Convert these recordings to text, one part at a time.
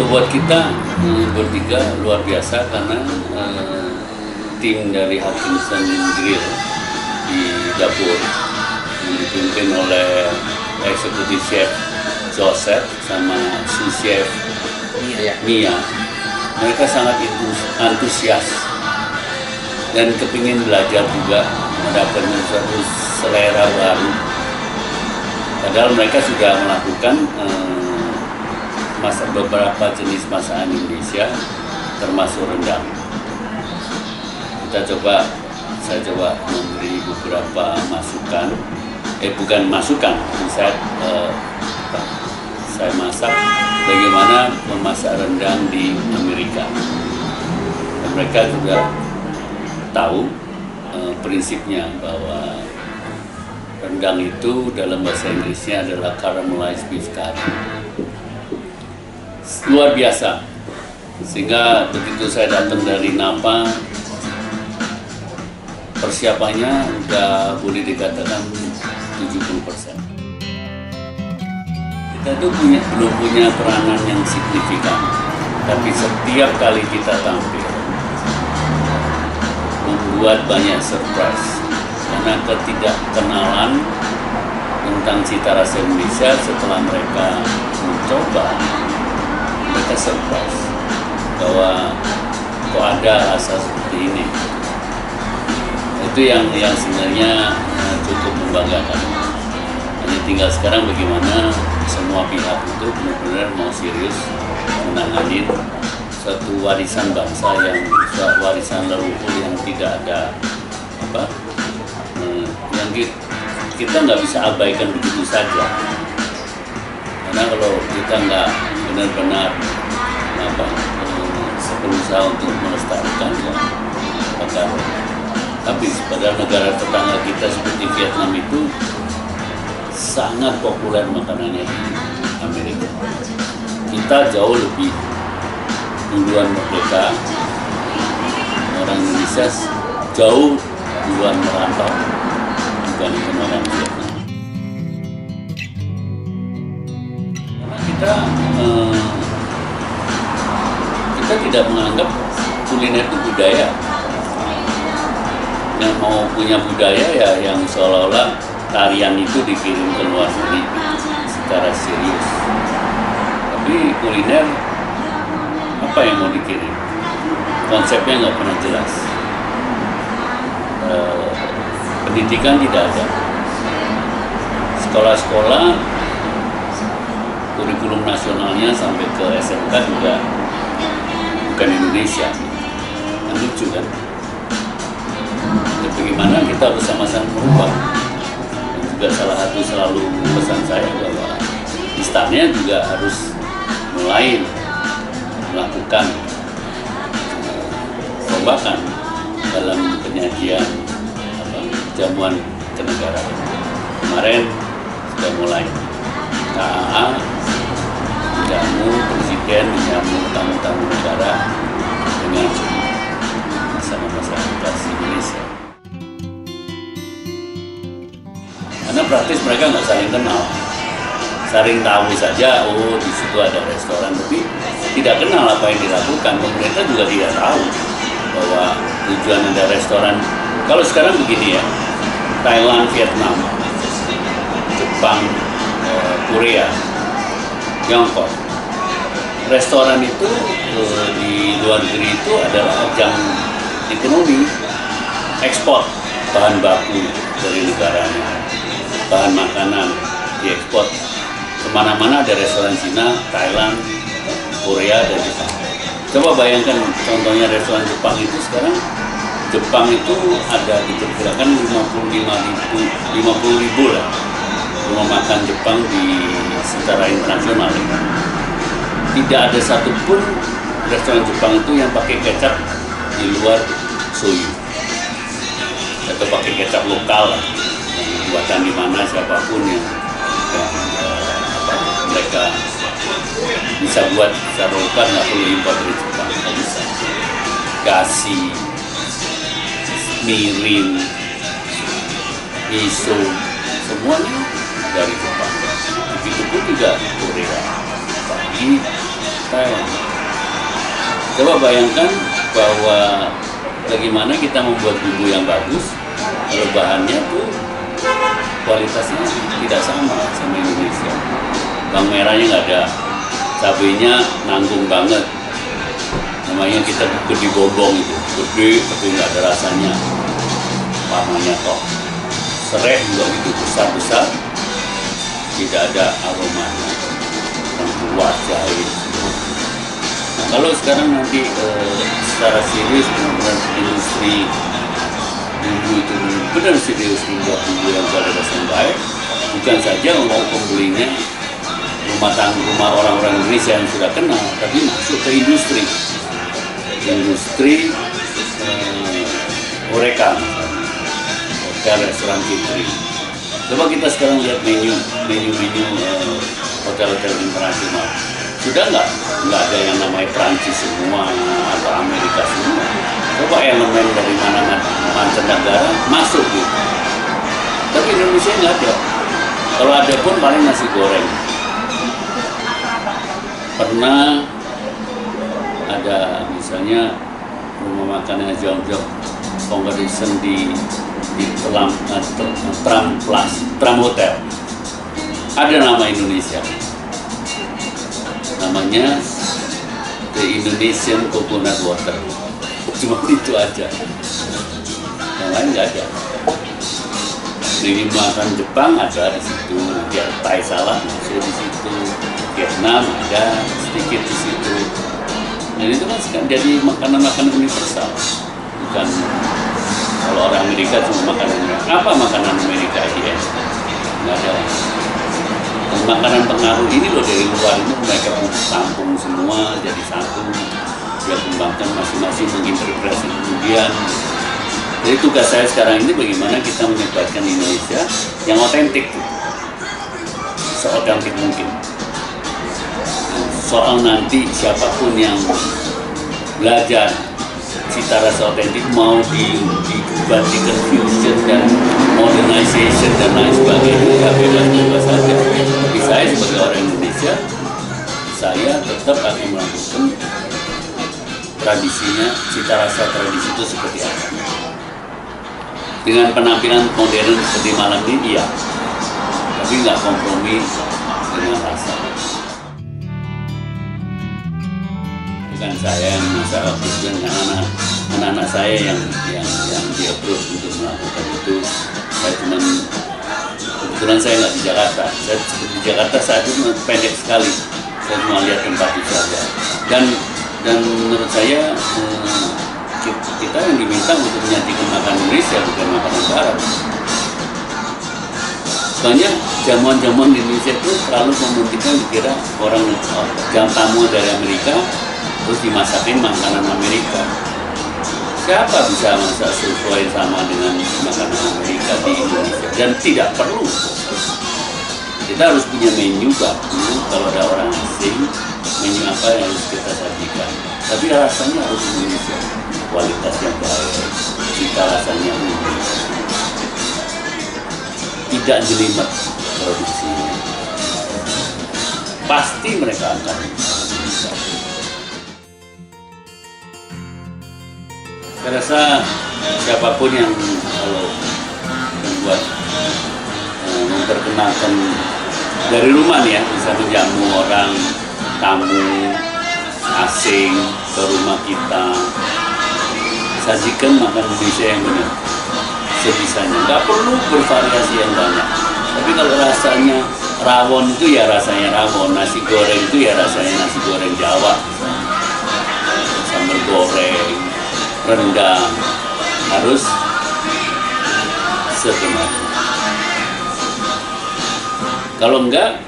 buat kita bertiga luar biasa karena tim dari Hutchinson Grill di dapur yang dipimpin oleh eksekutif chef Joseph sama sous chef Mia. Mereka sangat antusias dan kepingin belajar juga mendapatkan suatu selera baru. Padahal mereka sudah melakukan beberapa jenis masakan Indonesia termasuk rendang. Saya coba memberi beberapa masukan, bukan masukan, saya masak bagaimana memasak rendang di Amerika. Dan mereka juga tahu prinsipnya bahwa rendang itu dalam bahasa Inggrisnya adalah caramelized beef curry. Luar biasa. Sehingga begitu saya datang dari Napa, persiapannya udah boleh dikatakan 70%. Kita itu belum punya peranan yang signifikan, tapi setiap kali kita tampil membuat banyak surprise karena ketidakkenalan tentang cita rasa Indonesia. Setelah mereka mencoba, mereka surprise bahwa kok ada rasa seperti ini. Itu yang sebenarnya cukup membanggakan. Hanya tinggal sekarang bagaimana semua pihak itu benar-benar mau serius menangani suatu warisan bangsa suatu warisan leluhur yang tidak ada yang kita nggak bisa abaikan begitu saja. Karena kalau kita nggak benar-benar berusaha untuk melestarikan, ya bakal habis. Padahal negara tetangga kita seperti Vietnam itu sangat populer makanannya di Amerika. Kita jauh lebih duluan merdeka, orang Indonesia jauh duluan merantau dibandingkan orang Vietnam. Karena kita tidak menganggap kuliner itu budaya. Yang mau punya budaya ya yang seolah-olah tarian itu dikirim ke luar negeri secara serius. Tapi kuliner apa yang mau dikirim? Konsepnya nggak pernah jelas. Pendidikan tidak ada. Sekolah-sekolah kurikulum nasionalnya sampai ke SMK juga bukan Indonesia. Yang lucu kan? Dan bagaimana kita bersama-sama merubah. Dan juga salah satu selalu pesan saya bahwa istana juga harus mulai melakukan perombakan dalam penyajian jamuan kenegaraan. Kemarin sudah mulai KAA menjamu presiden, menjamu tamu-tamu negara dengan masalah-masalah khas Indonesia. Karena praktis mereka nggak saling kenal, saling tahu saja, oh di situ ada restoran, tapi tidak kenal apa yang dilakukan. Pemerintah juga tidak tahu bahwa tujuan ada restoran. Kalau sekarang begini ya, Thailand, Vietnam, Jepang, Korea, Tiongkok, restoran itu di luar negeri itu adalah ajang ekonomi, ekspor bahan baku dari negaranya, bahan makanan diekspor kemana-mana. Ada restoran Cina, Thailand, Korea, dan Jepang. Coba bayangkan contohnya restoran Jepang itu sekarang, Jepang itu ada diperkirakan 50 ribu lah rumah makan Jepang secara internasional. Tidak ada satupun restoran Jepang itu yang pakai kecap di luar soyu atau pakai kecap lokal lah, yang buatan di mana siapapun yang mereka bisa buat secara lokal, nggak perlu impor dari Jepang, nggak bisa. Gasi, mirin, miso, semuanya dari Jepang. Begitu pun juga Korea. Apalagi Thailand. Coba bayangkan bahwa bagaimana kita membuat bumbu yang bagus, kalau bahannya tuh kualitasnya tidak sama Indonesia. Bawang merahnya nggak ada, cabenya nanggung banget. Namanya kita gede bombong itu, gede tapi nggak ada rasanya. Warnanya toh. Serai juga gitu besar-besar, tidak ada aromanya. Yang kuat jahe. Nah, kalau sekarang nanti secara serius benar-benar industri bumbu itu benar serius membuat bumbu yang kualitas yang baik, bukan saja mau pembelinya rumah orang-orang Indonesia yang sudah kenal, tapi masuk ke industri Horeca, hotel, restoran, catering. Coba kita sekarang lihat menu hotel-hotel internasional. Sudah nggak ada yang namanya Prancis semua atau Amerika semua. Coba elemen dari mana mancanegara masuk gitu. Tapi Indonesia nggak ada. Kalau ada pun paling nasi goreng. Pernah ada misalnya rumah makan yang jauh-jauh competition di Tram Hotel. Ada nama Indonesia. Namanya The Indonesian Coconut Water. Cuma itu aja. Yang lain nggak ada. Ini makan Jepang ada di situ, Thai salad masuk di situ, Vietnam ada sedikit di situ. Dan itu kan jadi makanan-makanan universal. Bukan kalau orang Amerika cuma makanannya. Apa makanan Amerika dia? Nggak ada. Dan makanan pengaruh ini loh dari luar itu mereka tampung semua jadi satu. Dia kembangkan masing-masing menginterpretasi kemudian. Jadi tugas saya sekarang ini bagaimana kita menyebarkan Indonesia yang otentik, seotentik mungkin. Soal nanti siapapun yang belajar cita rasa otentik mau digantikan fusion dan modernization dan lain sebagainya, ya bebas saja. Tapi saya sebagai orang Indonesia, saya tetap akan melakukan tradisinya, cita rasa tradisi itu seperti apa. Dengan penampilan modern seperti malam ini, iya, tapi nggak kompromi dengan rasa. Bukan saya yang masalah dengan anak-anak saya yang dia terus untuk melakukan itu. Saya kebetulan saya nggak di Jakarta. Saya di Jakarta saat itu pendek sekali. Saya cuma lihat tempat itu saja. Dan menurut saya kita yang diminta untuk menyajikan makanan Indonesia bukan makanan Barat. Soalnya jamuan-jamuan di Indonesia itu selalu mementingkan dikira orang tamu dari Amerika terus dimasakin makanan Amerika. Siapa bisa masak sesuai sama dengan makanan Amerika di Indonesia? Dan tidak perlu. Kita harus punya menu baku kalau ada orang asing, menu apa yang harus kita sajikan. Tapi rasanya harus Indonesia, kualitas yang baik, cita rasanya Indonesia. Tidak jelimet produksinya. Pasti mereka akan bisa. Saya rasa siapapun yang kalau membuat memperkenalkan dari rumah nih ya, bisa menjamu orang tamu asing ke rumah kita, sajikan makan Indonesia yang benar sebisanya, nggak perlu bervariasi yang banyak. Tapi kalau rasanya rawon itu ya rasanya rawon, nasi goreng itu ya rasanya nasi goreng Jawa, sambal goreng, rendang, harus sebenarnya. Kalau enggak,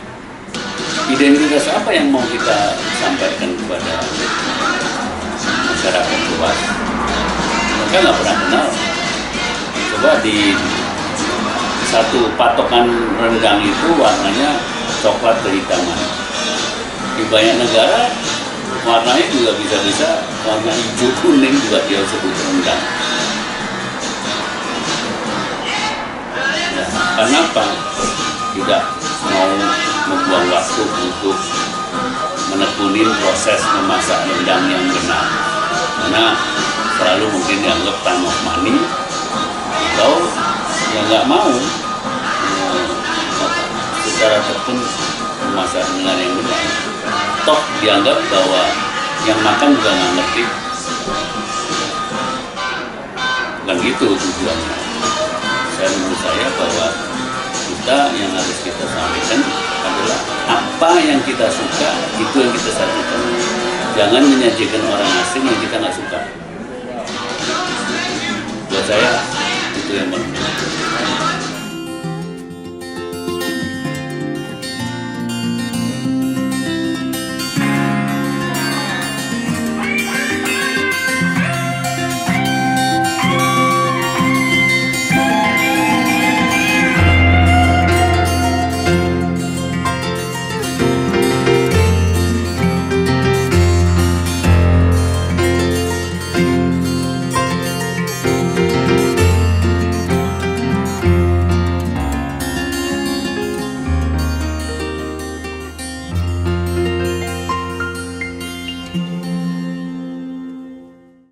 identitas apa yang mau kita sampaikan kepada masyarakat luas? Mereka nggak pernah kenal. Coba di satu patokan rendang itu warnanya coklat kehitaman. Di banyak negara warnanya juga bisa warna hijau kuning juga dia sebut rendang. Nah, kenapa tidak mau membuang waktu untuk menekuni proses memasak rendang yang benar, karena selalu mungkin dianggap time of money, atau yang nggak mau secara tekun memasak dengan yang benar. Toh dianggap bahwa yang makan juga nggak ngerti. Bukan gitu tujuannya. Menurut saya bahwa kita yang harus kita sampaikan adalah apa yang kita suka, itu yang kita sajikan. Jangan menyajikan orang asing yang kita nggak suka. Buat saya itu yang penting.